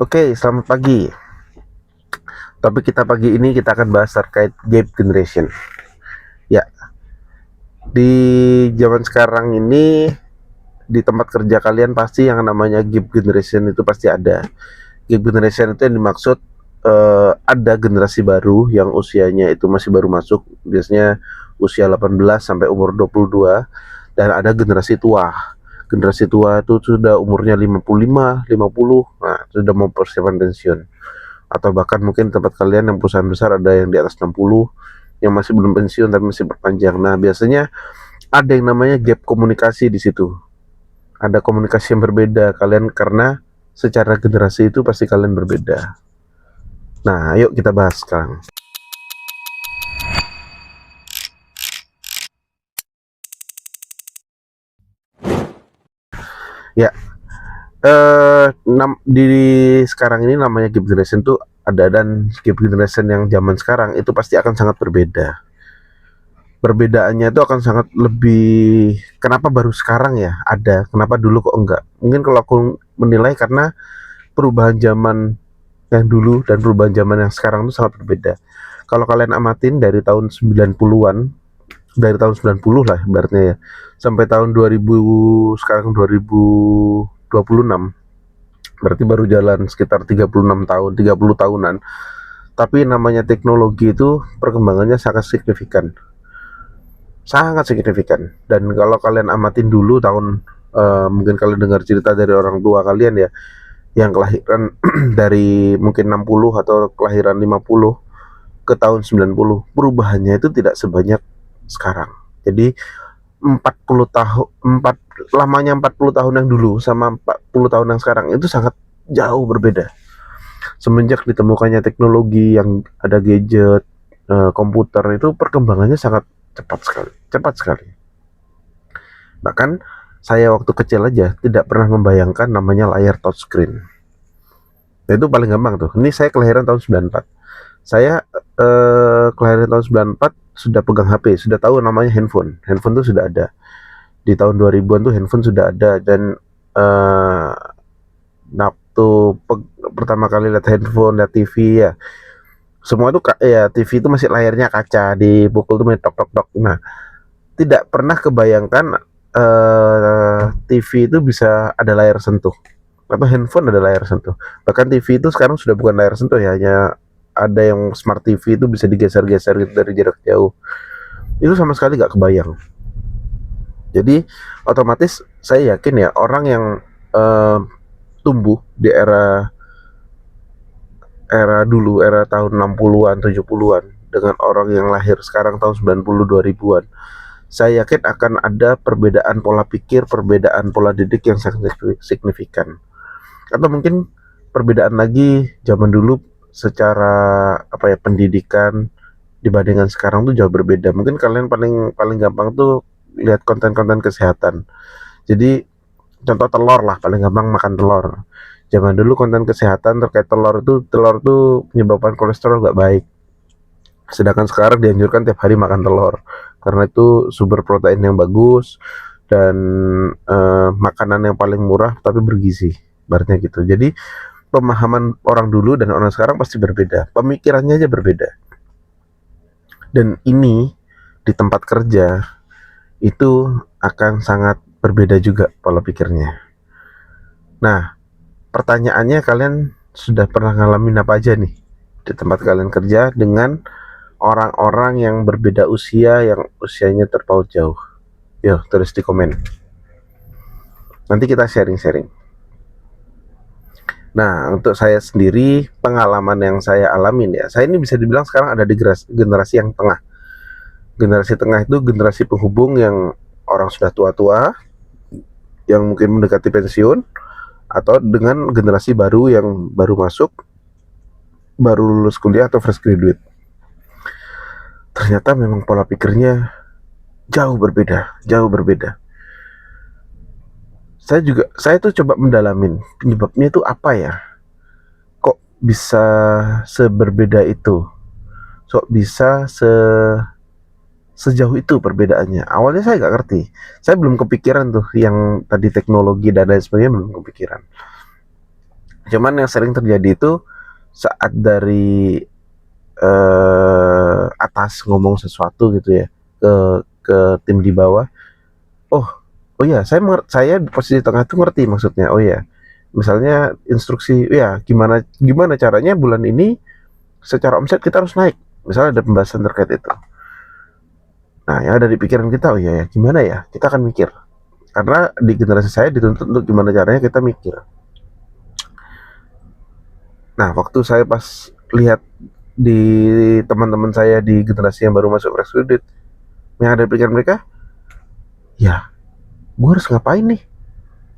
Oke, selamat pagi. Topik kita pagi ini kita akan bahas terkait gap generation. Ya, di zaman sekarang ini di tempat kerja kalian pasti yang namanya gap generation itu pasti ada. Gap generation itu yang dimaksud ada generasi baru yang usianya itu masih baru masuk, biasanya usia 18 sampai umur 22, dan ada generasi tua. Generasi tua itu sudah umurnya 55, 50, nah sudah mau persiapan pensiun. Atau bahkan mungkin tempat kalian yang perusahaan besar ada yang di atas 60 yang masih belum pensiun tapi masih berpanjang. Nah, biasanya ada yang namanya gap komunikasi di situ. Ada komunikasi yang berbeda kalian karena secara generasi itu pasti kalian berbeda. Nah, ayo kita bahas sekarang. Ya, di sekarang ini namanya gap generation tuh ada, dan gap generation yang zaman sekarang itu pasti akan sangat berbeda. Perbedaannya itu akan sangat lebih, kenapa baru sekarang ya ada, kenapa dulu kok enggak. Mungkin kalau aku menilai karena perubahan zaman yang dulu dan perubahan zaman yang sekarang itu sangat berbeda. Kalau kalian amatin dari tahun 90-an, dari tahun 90 lah ibaratnya ya, sampai tahun 2000, sekarang 2026, berarti baru jalan sekitar 36 tahun, 30 tahunan. Tapi namanya teknologi itu perkembangannya sangat signifikan, sangat signifikan. Dan kalau kalian amatin dulu tahun, mungkin kalian dengar cerita dari orang tua kalian ya, yang kelahiran dari mungkin 60 atau kelahiran 50 ke tahun 90, perubahannya itu tidak sebanyak sekarang. Jadi 40 tahun, lamanya 40 tahun yang dulu sama 40 tahun yang sekarang itu sangat jauh berbeda. Semenjak ditemukannya teknologi yang ada gadget, komputer, itu perkembangannya sangat cepat sekali, cepat sekali. Bahkan saya waktu kecil aja tidak pernah membayangkan namanya layar touchscreen. Nah, itu paling gampang tuh. Ini saya kelahiran tahun 94. Saya kelahiran tahun 94 sudah pegang HP, sudah tahu namanya handphone. Handphone tuh sudah ada. Di tahun 2000-an tuh handphone sudah ada, dan eh waktu pertama kali lihat handphone, lihat TV ya, semua itu ya TV itu masih layarnya kaca, dipukul tuh main tok tok tok. Nah, tidak pernah kebayangkan TV itu bisa ada layar sentuh, atau handphone ada layar sentuh. Bahkan TV itu sekarang sudah bukan layar sentuh ya, hanya ada yang smart TV itu bisa digeser-geser gitu dari jarak jauh. Itu sama sekali nggak kebayang. Jadi otomatis saya yakin ya, orang yang eh, tumbuh di era era dulu, era tahun 60-an, 70-an, dengan orang yang lahir sekarang tahun 90, 2000-an, saya yakin akan ada perbedaan pola pikir, perbedaan pola didik yang sangat signifikan. Atau mungkin perbedaan lagi, zaman dulu secara apa ya, pendidikan dibandingkan sekarang tuh jauh berbeda. Mungkin kalian paling paling gampang tuh lihat konten-konten kesehatan. Jadi contoh telur lah, paling gampang makan telur. Zaman dulu konten kesehatan terkait telur tuh menyebabkan kolesterol nggak baik. Sedangkan sekarang dianjurkan tiap hari makan telur karena itu sumber protein yang bagus, dan makanan yang paling murah tapi bergizi, ibaratnya gitu. Jadi pemahaman orang dulu dan orang sekarang pasti berbeda, pemikirannya aja berbeda. Dan ini di tempat kerja itu akan sangat berbeda juga pola pikirnya. Nah, pertanyaannya, kalian sudah pernah ngalamin apa aja nih di tempat kalian kerja dengan orang-orang yang berbeda usia, yang usianya terpaut jauh? Yo, tulis di komen. Nanti kita sharing-sharing. Nah, untuk saya sendiri, pengalaman yang saya alamin ya, saya ini bisa dibilang sekarang ada di generasi yang tengah. Generasi tengah itu generasi penghubung yang orang sudah tua-tua, yang mungkin mendekati pensiun, atau dengan generasi baru yang baru masuk, baru lulus kuliah atau fresh graduate. Ternyata memang pola pikirnya jauh berbeda, jauh berbeda. Saya tuh coba mendalamin penyebabnya itu apa ya, kok bisa seberbeda itu, kok bisa sejauh itu perbedaannya. Awalnya saya nggak ngerti, saya belum kepikiran tuh yang tadi teknologi dan lain sebagainya, belum kepikiran. Cuman yang sering terjadi itu saat dari atas ngomong sesuatu gitu ya ke tim di bawah. Oh, oh ya, saya di posisi tengah itu ngerti maksudnya. Oh ya, misalnya instruksi, ya gimana gimana caranya bulan ini secara omset kita harus naik. Misalnya ada pembahasan terkait itu. Nah, yang ada di pikiran kita, oh iya ya, gimana ya? Kita akan mikir. Karena di generasi saya dituntut untuk gimana caranya kita mikir. Nah, waktu saya pas lihat di teman-teman saya di generasi yang baru masuk fresh graduate, yang ada di pikiran mereka, ya, gue harus ngapain nih?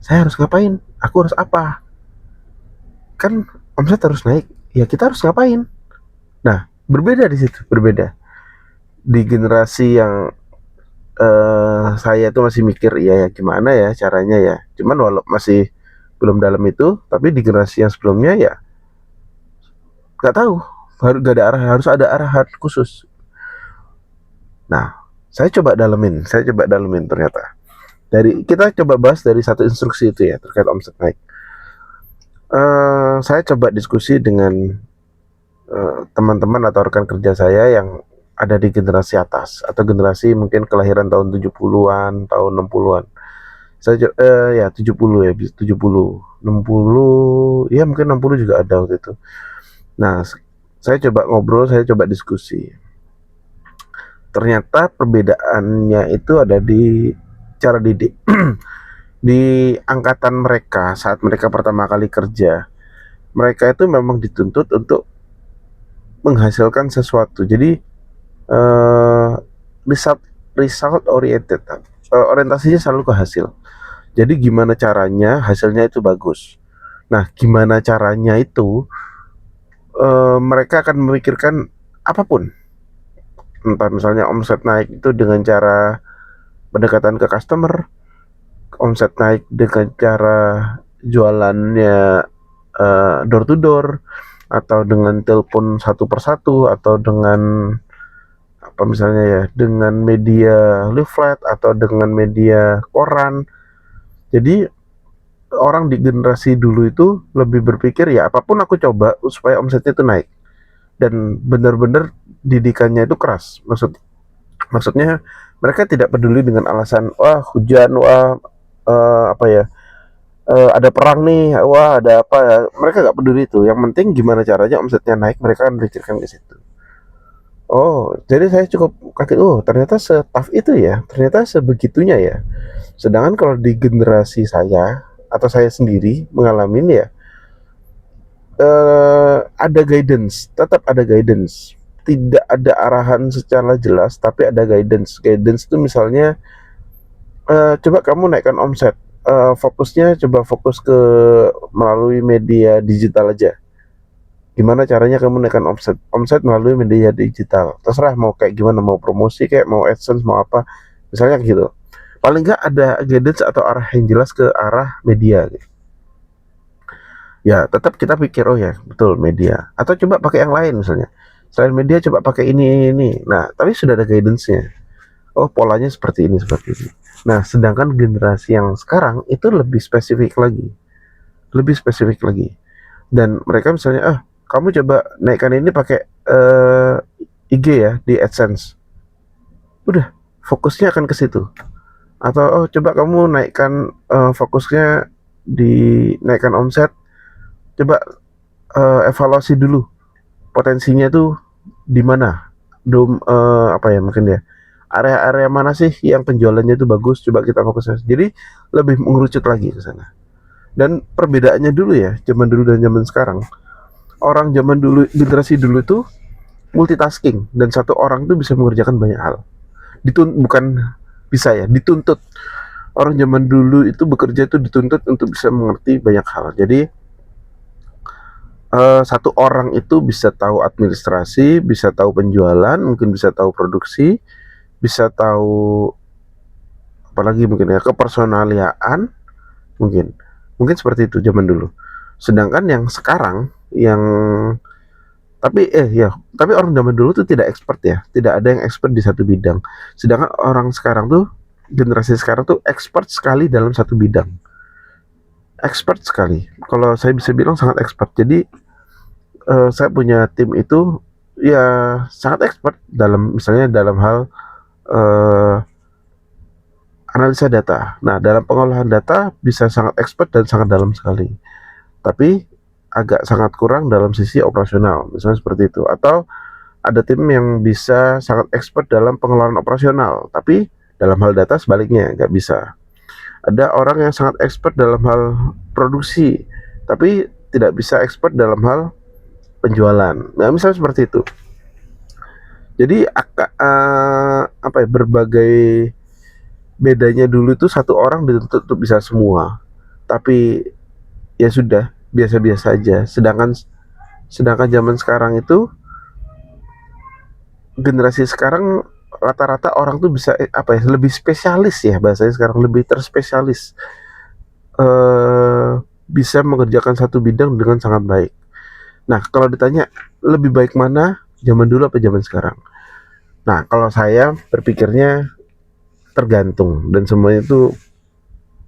Saya harus ngapain? Aku harus apa? Kan omset harus naik. Ya kita harus ngapain? Nah, berbeda di situ, berbeda. Di generasi yang saya tuh masih mikir, ya gimana ya caranya ya. Cuman walau masih belum dalam itu, tapi di generasi yang sebelumnya ya nggak tahu. Harus gak ada arah, harus ada arahan khusus. Nah, saya coba dalemin ternyata. Kita coba bahas dari satu instruksi itu ya terkait omset naik. Saya coba diskusi dengan teman-teman atau rekan kerja saya yang ada di generasi atas atau generasi mungkin kelahiran tahun 70-an, tahun 60-an. Saya ya 70 ya, 70, 60, ya mungkin 60 juga ada waktu itu. Nah, saya coba ngobrol, saya coba diskusi. Ternyata perbedaannya itu ada di cara didik. Di angkatan mereka saat mereka pertama kali kerja, mereka itu memang dituntut untuk menghasilkan sesuatu. Jadi eh, result result oriented, orientasinya selalu ke hasil. Jadi gimana caranya hasilnya itu bagus. Nah, gimana caranya itu mereka akan memikirkan apapun. Entah misalnya omset naik itu dengan cara pendekatan ke customer, omset naik dengan cara jualannya door to door, atau dengan telepon satu persatu, atau dengan apa misalnya ya, dengan media leaflet atau dengan media koran. Jadi orang di generasi dulu itu lebih berpikir ya apapun aku coba supaya omsetnya itu naik, dan benar-benar didikannya itu keras. Maksudnya mereka tidak peduli dengan alasan wah hujan, wah apa ya, ada perang nih, wah ada apa ya. Mereka nggak peduli itu. Yang penting gimana caranya omsetnya naik, mereka akan pikirkan ke situ. Oh, jadi saya cukup kaget. Oh, ternyata setaf itu ya. Ternyata sebegitunya ya. Sedangkan kalau di generasi saya atau saya sendiri mengalami ya, ada guidance, tetap ada guidance. Tidak ada arahan secara jelas, tapi ada guidance. Guidance itu misalnya, coba kamu naikkan omset. Fokusnya coba fokus ke melalui media digital aja. Gimana caranya kamu naikkan omset melalui media digital. Terserah mau kayak gimana, mau promosi kayak mau AdSense mau apa. Misalnya gitu. Paling nggak ada guidance atau arah yang jelas ke arah media gitu. Ya tetap kita pikir oh ya betul media, atau coba pakai yang lain misalnya selain media, coba pakai ini. Nah tapi sudah ada guidance-nya, oh polanya seperti ini. Nah sedangkan generasi yang sekarang itu lebih spesifik lagi, dan mereka misalnya kamu coba naikkan ini pakai IG ya di AdSense, udah fokusnya akan ke situ. Atau coba kamu naikkan fokusnya di naikkan omset, coba evaluasi dulu potensinya tuh di mana, apa ya mungkin ya, area-area mana sih yang penjualannya itu bagus, coba kita fokus. Jadi lebih mengerucut lagi ke sana. Dan perbedaannya dulu ya, zaman dulu dan zaman sekarang, orang zaman dulu, generasi dulu tuh multitasking, dan satu orang tuh bisa mengerjakan banyak hal. Bukan bisa ya, dituntut. Orang zaman dulu itu bekerja itu dituntut untuk bisa mengerti banyak hal. Jadi satu orang itu bisa tahu administrasi, bisa tahu penjualan, mungkin bisa tahu produksi, bisa tahu apalagi mungkin ya kepersonaliaan, mungkin seperti itu zaman dulu. Sedangkan yang sekarang yang tapi orang zaman dulu tuh tidak expert ya, tidak ada yang expert di satu bidang. Sedangkan orang sekarang tuh, generasi sekarang tuh expert sekali dalam satu bidang. expert sekali. Kalau saya bisa bilang sangat expert. Jadi saya punya tim itu ya sangat expert dalam misalnya dalam hal eh, analisa data. Nah, dalam pengolahan data bisa sangat expert dan sangat dalam sekali. Tapi agak sangat kurang dalam sisi operasional, misalnya seperti itu. Atau ada tim yang bisa sangat expert dalam pengelolaan operasional, tapi dalam hal data sebaliknya nggak bisa. Ada orang yang sangat expert dalam hal produksi, tapi tidak bisa expert dalam hal penjualan. Nah, misalnya seperti itu. Jadi apa ya, berbagai bedanya dulu itu satu orang dituntut untuk bisa semua, tapi ya sudah biasa-biasa aja. Sedangkan zaman sekarang itu, generasi sekarang rata-rata orang tuh bisa apa ya, lebih spesialis ya, bahasanya sekarang lebih terspesialis, eh bisa mengerjakan satu bidang dengan sangat baik. Nah, kalau ditanya lebih baik mana, zaman dulu apa zaman sekarang? Nah, kalau saya berpikirnya tergantung, dan semuanya itu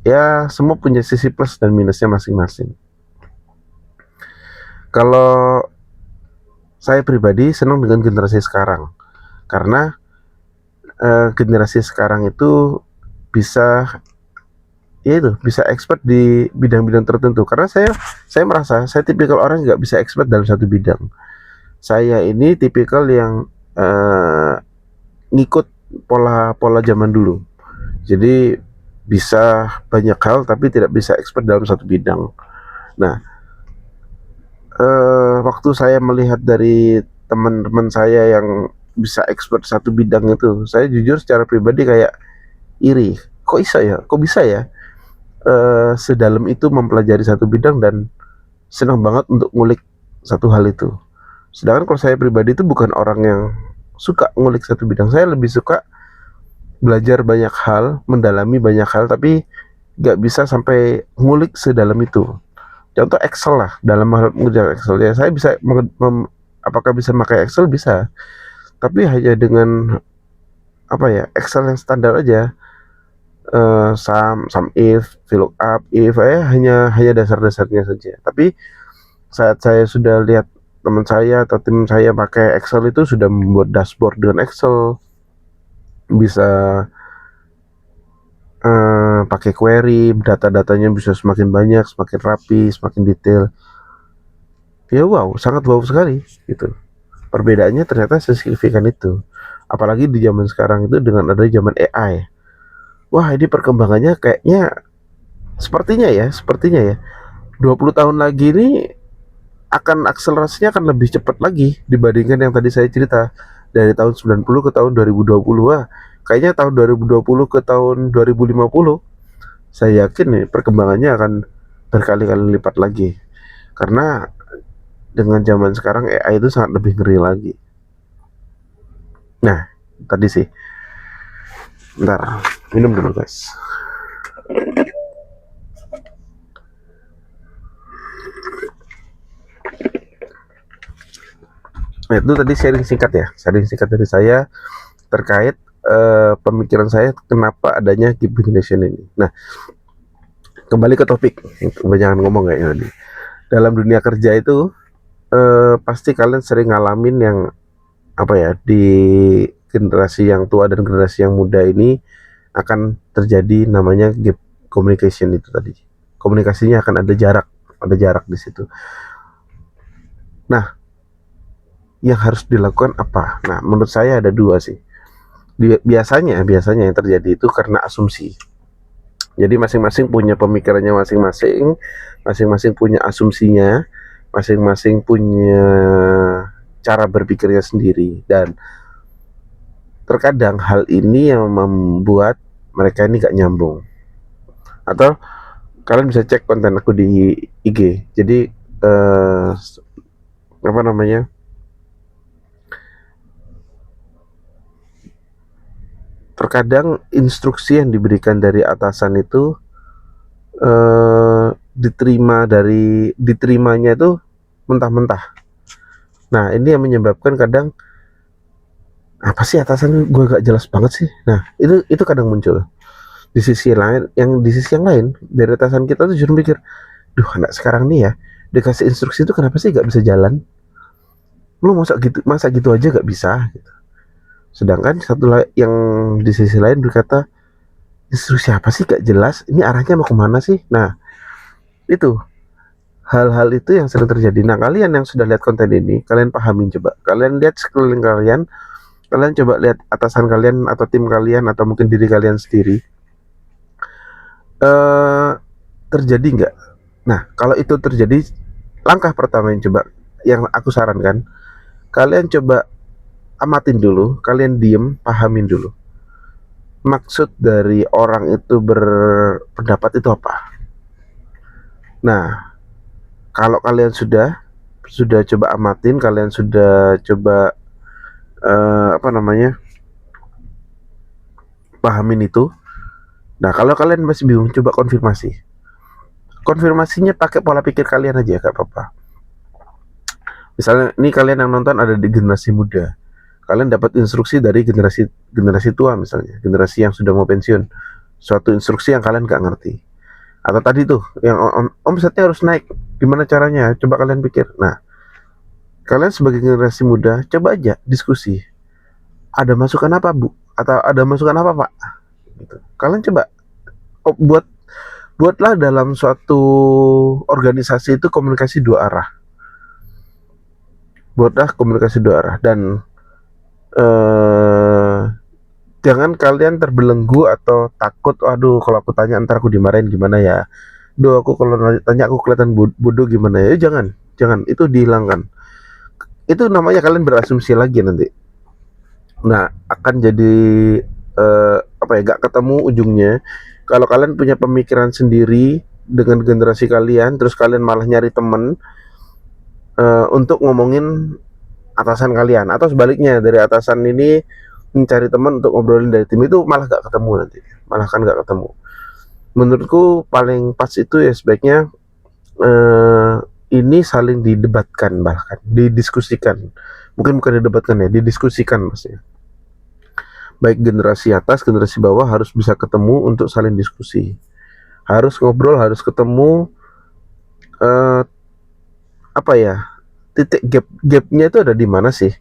ya semua punya sisi plus dan minusnya masing-masing. Kalau saya pribadi senang dengan generasi sekarang karena generasi sekarang itu bisa, ya itu, bisa expert di bidang-bidang tertentu. Karena saya merasa saya tipikal orang nggak bisa expert dalam satu bidang. Saya ini tipikal yang ngikut pola-pola zaman dulu. Jadi bisa banyak hal tapi tidak bisa expert dalam satu bidang. Nah, waktu saya melihat dari teman-teman saya yang bisa expert satu bidang itu, saya jujur secara pribadi kayak iri. Kok bisa ya? Kok bisa ya? Sedalam itu mempelajari satu bidang dan senang banget untuk ngulik satu hal itu. Sedangkan kalau saya pribadi itu bukan orang yang suka ngulik satu bidang. Saya lebih suka belajar banyak hal, mendalami banyak hal, tapi gak bisa sampai ngulik sedalam itu. Contoh Excel lah, dalam hal mengerjakan Excel ya saya bisa apakah bisa pakai Excel, bisa, tapi hanya dengan apa ya, Excel yang standar aja, sum if, VLOOKUP, if, hanya dasar-dasarnya saja. Tapi saat saya sudah lihat teman saya atau tim saya pakai Excel, itu sudah membuat dashboard dengan Excel, bisa pakai query, data-datanya bisa semakin banyak, semakin rapi, semakin detail. Ya wow, sangat wow sekali gitu. Perbedaannya ternyata sesignifikan itu. Apalagi di zaman sekarang itu dengan ada zaman AI. Wah, ini perkembangannya kayaknya sepertinya ya 20 tahun lagi ini akan akselerasinya akan lebih cepat lagi dibandingkan yang tadi saya cerita, dari tahun 90 ke tahun 2020. Wah, kayaknya tahun 2020 ke tahun 2050 saya yakin nih perkembangannya akan berkali-kali lipat lagi. Karena dengan zaman sekarang AI itu sangat lebih ngeri lagi. Nah, tadi sih. Bentar, minum dulu guys. Nah, itu tadi sharing singkat dari saya terkait pemikiran saya kenapa adanya Keep Generation ini. Nah, kembali ke topik, kebanyakan ngomong kayaknya tadi. Dalam dunia kerja itu pasti kalian sering ngalamin yang apa ya, di generasi yang tua dan generasi yang muda ini akan terjadi namanya gap communication itu tadi. Komunikasinya akan ada jarak di situ. Nah, yang harus dilakukan apa? Nah, menurut saya ada dua sih. Biasanya yang terjadi itu karena asumsi. Jadi masing-masing punya pemikirannya masing-masing, masing-masing punya asumsinya, masing-masing punya cara berpikirnya sendiri, dan terkadang hal ini yang membuat mereka ini gak nyambung. Atau kalian bisa cek konten aku di IG. Jadi apa namanya, terkadang instruksi yang diberikan dari atasan itu diterimanya itu mentah-mentah. Nah, ini yang menyebabkan kadang apa sih atasan gue gak jelas banget sih. Nah, itu kadang muncul. Di sisi lain, di sisi yang lain dari atasan kita tuh justru mikir, duh anak sekarang nih ya dikasih instruksi itu kenapa sih nggak bisa jalan, lu masa gitu aja nggak bisa gitu. Sedangkan yang di sisi lain berkata, instruksi apa sih gak jelas, ini arahnya mau kemana sih. Nah itu hal-hal itu yang sering terjadi. Nah kalian yang sudah lihat konten ini, kalian pahamin, coba kalian lihat sekeliling kalian, kalian coba lihat atasan kalian atau tim kalian atau mungkin diri kalian sendiri, eh terjadi nggak? Nah kalau itu terjadi, langkah pertama yang aku sarankan, kalian coba amatin dulu, kalian diem, pahamin dulu maksud dari orang itu berpendapat itu apa. Nah kalau kalian sudah coba amatin, kalian sudah coba apa namanya, pahamin itu. Nah kalau kalian masih bingung, coba konfirmasinya pakai pola pikir kalian aja, gak apa-apa. Misalnya ini kalian yang nonton ada di generasi muda, kalian dapat instruksi dari generasi tua, misalnya generasi yang sudah mau pensiun, suatu instruksi yang kalian gak ngerti. Atau tadi tuh yang omsetnya harus naik, gimana caranya, coba kalian pikir. Nah kalian sebagai generasi muda coba aja diskusi, ada masukan apa bu, atau ada masukan apa pak, gitu. Kalian coba buatlah dalam suatu organisasi itu komunikasi dua arah, dan eh, jangan kalian terbelenggu atau takut, aduh kalau aku tanya ntar aku dimarahin gimana ya, duh aku kalau tanya aku kelihatan bodoh gimana ya. Jangan itu dihilangkan. Itu namanya kalian berasumsi lagi nanti. Nah akan jadi apa ya, gak ketemu ujungnya. Kalau kalian punya pemikiran sendiri dengan generasi kalian, terus kalian malah nyari temen untuk ngomongin atasan kalian, atau sebaliknya dari atasan ini mencari teman untuk ngobrolin dari tim, itu malah gak ketemu nanti, malah kan gak ketemu. Menurutku paling pas itu ya sebaiknya ini saling didebatkan, bahkan didiskusikan, mungkin bukan didebatkan ya, didiskusikan maksudnya. Baik generasi atas, generasi bawah harus bisa ketemu untuk saling diskusi, harus ngobrol, harus ketemu. Apa ya, titik gapnya itu ada di mana sih?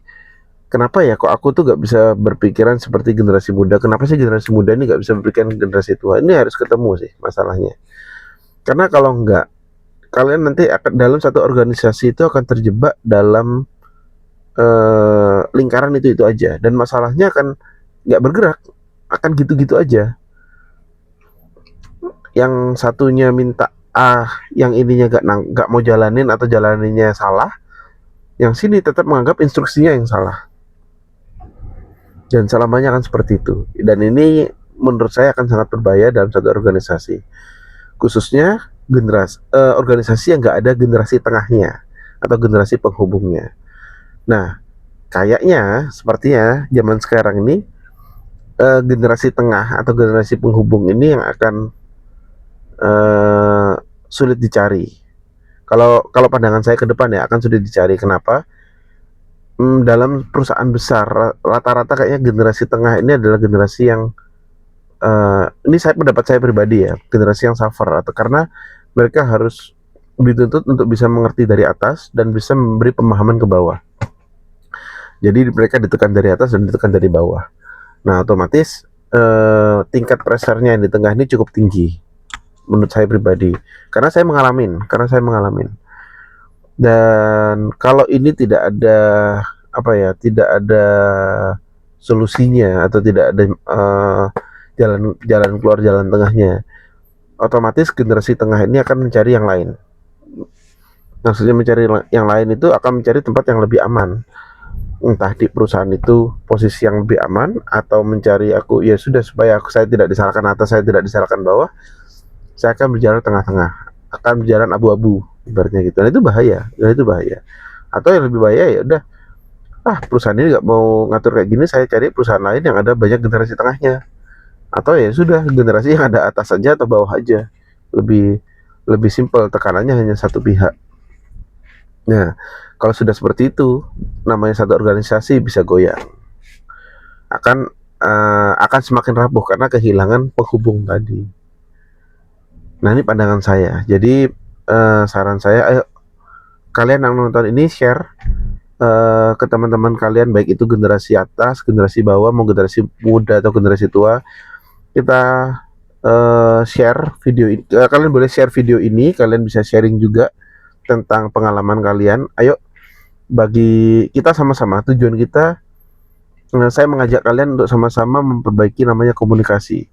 Kenapa ya kok aku tuh gak bisa berpikiran seperti generasi muda? Kenapa sih generasi muda ini gak bisa berpikiran generasi tua? Ini harus ketemu sih masalahnya. Karena kalau enggak, kalian nanti akan dalam satu organisasi itu akan terjebak dalam lingkaran itu aja, dan masalahnya akan nggak bergerak, akan gitu-gitu aja. Yang satunya minta yang ininya gak mau jalanin atau jalaninnya salah, yang sini tetap menganggap instruksinya yang salah. Dan selamanya akan seperti itu. Dan ini menurut saya akan sangat berbahaya dalam satu organisasi, khususnya organisasi yang gak ada generasi tengahnya atau generasi penghubungnya. Nah kayaknya sepertinya zaman sekarang ini generasi tengah atau generasi penghubung ini yang akan sulit dicari. Kalau pandangan saya ke depan ya akan sulit dicari. Kenapa? Dalam perusahaan besar rata-rata kayaknya generasi tengah ini adalah generasi yang ini pendapat saya pribadi ya, generasi yang suffer, atau karena mereka harus dituntut untuk bisa mengerti dari atas dan bisa memberi pemahaman ke bawah. Jadi mereka ditekan dari atas dan ditekan dari bawah. Nah otomatis tingkat pressure-nya di tengah ini cukup tinggi menurut saya pribadi, karena saya mengalamin. Dan kalau ini tidak ada solusinya atau tidak ada jalan keluar, jalan tengahnya, otomatis generasi tengah ini akan mencari yang lain. Maksudnya mencari yang lain itu akan mencari tempat yang lebih aman, entah di perusahaan itu posisi yang lebih aman, atau mencari ya sudah, supaya saya tidak disalahkan atas, saya tidak disalahkan bawah, saya akan berjalan tengah-tengah, akan berjalan abu-abu ibaratnya gitu. Dan itu bahaya. Atau yang lebih bahaya, ya udah, perusahaan ini nggak mau ngatur kayak gini, saya cari perusahaan lain yang ada banyak generasi tengahnya. Atau ya sudah, generasi yang ada atas saja atau bawah aja, lebih simpel, tekanannya hanya satu pihak. Nah kalau sudah seperti itu, namanya satu organisasi bisa goyang, akan akan semakin rapuh karena kehilangan penghubung tadi. Nah, ini pandangan saya. Jadi saran saya, ayo kalian yang nonton ini share ke teman-teman kalian, baik itu generasi atas, generasi bawah, mau generasi muda atau generasi tua. Kita share video ini. Kalian boleh share video ini, kalian bisa sharing juga tentang pengalaman kalian. Ayo, bagi kita sama-sama, tujuan kita, saya mengajak kalian untuk sama-sama memperbaiki namanya komunikasi.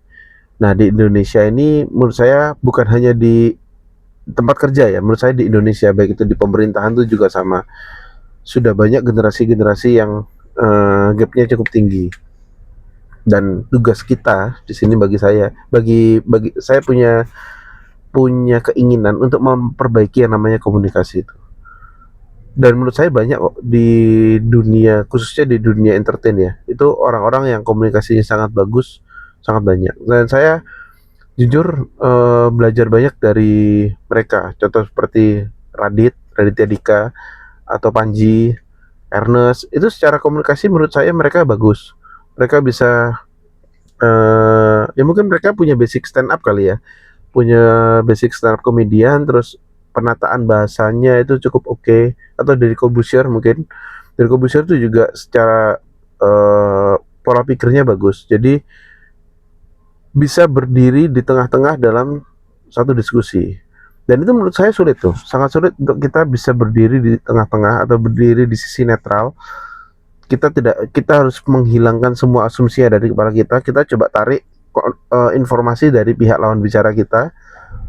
Nah, di Indonesia ini menurut saya bukan hanya di tempat kerja ya, menurut saya di Indonesia baik itu di pemerintahan itu juga sama. Sudah banyak generasi-generasi yang gapnya cukup tinggi. Dan tugas kita di sini bagi saya punya keinginan untuk memperbaiki yang namanya komunikasi itu. Dan menurut saya banyak kok di dunia, khususnya di dunia entertain ya, itu orang-orang yang komunikasinya sangat bagus, sangat banyak. Dan saya jujur belajar banyak dari mereka. Contoh seperti Raditya Dika, atau Panji, Ernest. Itu secara komunikasi menurut saya mereka bagus. Mereka bisa, ya mungkin mereka punya basic stand up kali ya, punya basic stand up komedian, terus penataan bahasanya itu cukup oke. Atau dari Corbusier mungkin. Dari Corbusier itu juga secara pola pikirnya bagus. Jadi bisa berdiri di tengah-tengah dalam satu diskusi. Dan itu menurut saya sulit tuh, sangat sulit untuk kita bisa berdiri di tengah-tengah atau berdiri di sisi netral. Kita harus menghilangkan semua asumsi yang ada di kepala kita. Kita coba tarik informasi dari pihak lawan bicara kita.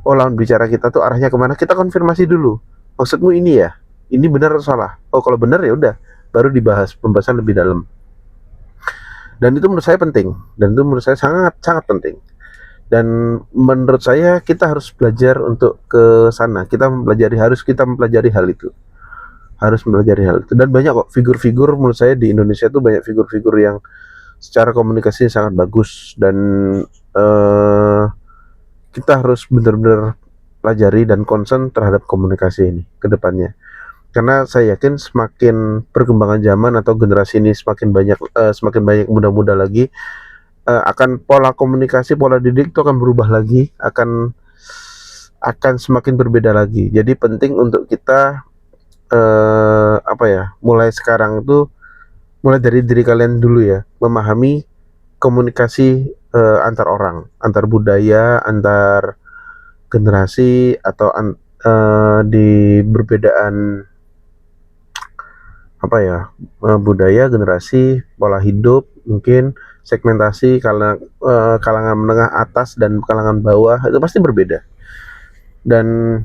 Oh, lawan bicara kita tuh arahnya kemana? Kita konfirmasi dulu. Maksudmu ini ya? Ini benar atau salah? Oh, kalau benar ya udah, baru dibahas pembahasan lebih dalam. Dan itu menurut saya penting. Dan itu menurut saya sangat sangat penting. Dan menurut saya kita harus belajar untuk ke sana. Harus kita mempelajari hal itu. Harus mempelajari hal itu. Dan banyak kok figur-figur, menurut saya di Indonesia tuh banyak figur-figur yang secara komunikasi sangat bagus. Dan kita harus benar-benar pelajari dan concern terhadap komunikasi ini ke depannya. Karena saya yakin semakin perkembangan zaman atau generasi ini semakin banyak muda-muda lagi, akan pola komunikasi, pola didik itu akan berubah lagi, akan semakin berbeda lagi. Jadi penting untuk kita mulai sekarang itu, mulai dari diri kalian dulu ya, memahami komunikasi antar orang, antar budaya, antar generasi, atau di berbedaan budaya, generasi, pola hidup, mungkin segmentasi kalangan menengah atas dan kalangan bawah itu pasti berbeda. Dan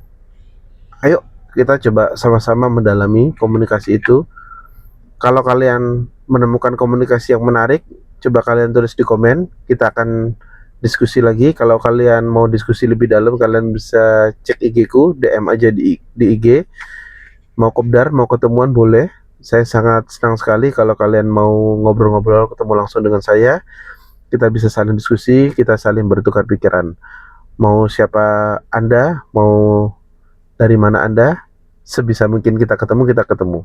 ayo kita coba sama-sama mendalami komunikasi itu. Kalau kalian menemukan komunikasi yang menarik, coba kalian tulis di komen, kita akan diskusi lagi. Kalau kalian mau diskusi lebih dalam, kalian bisa cek IG ku, DM aja di IG. Mau kopdar, mau ketemuan boleh. Saya sangat senang sekali kalau kalian mau ngobrol-ngobrol, ketemu langsung dengan saya. Kita bisa saling diskusi, kita saling bertukar pikiran. Mau siapa Anda, mau dari mana Anda, sebisa mungkin kita ketemu.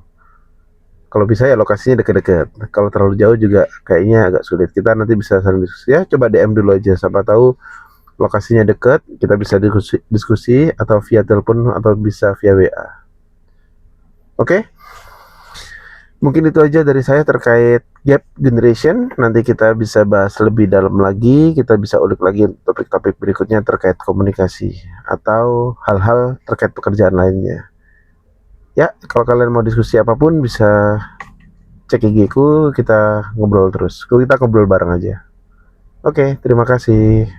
Kalau bisa ya lokasinya dekat-dekat. Kalau terlalu jauh juga kayaknya agak sulit. Kita nanti bisa saling diskusi ya, coba DM dulu aja. Siapa tahu lokasinya dekat, kita bisa diskusi atau via telepon atau bisa via WA. Oke? Mungkin itu aja dari saya terkait gap generation. Nanti kita bisa bahas lebih dalam lagi. Kita bisa ulik lagi topik-topik berikutnya terkait komunikasi atau hal-hal terkait pekerjaan lainnya. Ya, kalau kalian mau diskusi apapun bisa cek IG ku, kita ngobrol terus. Kita ngobrol bareng aja. Oke, terima kasih.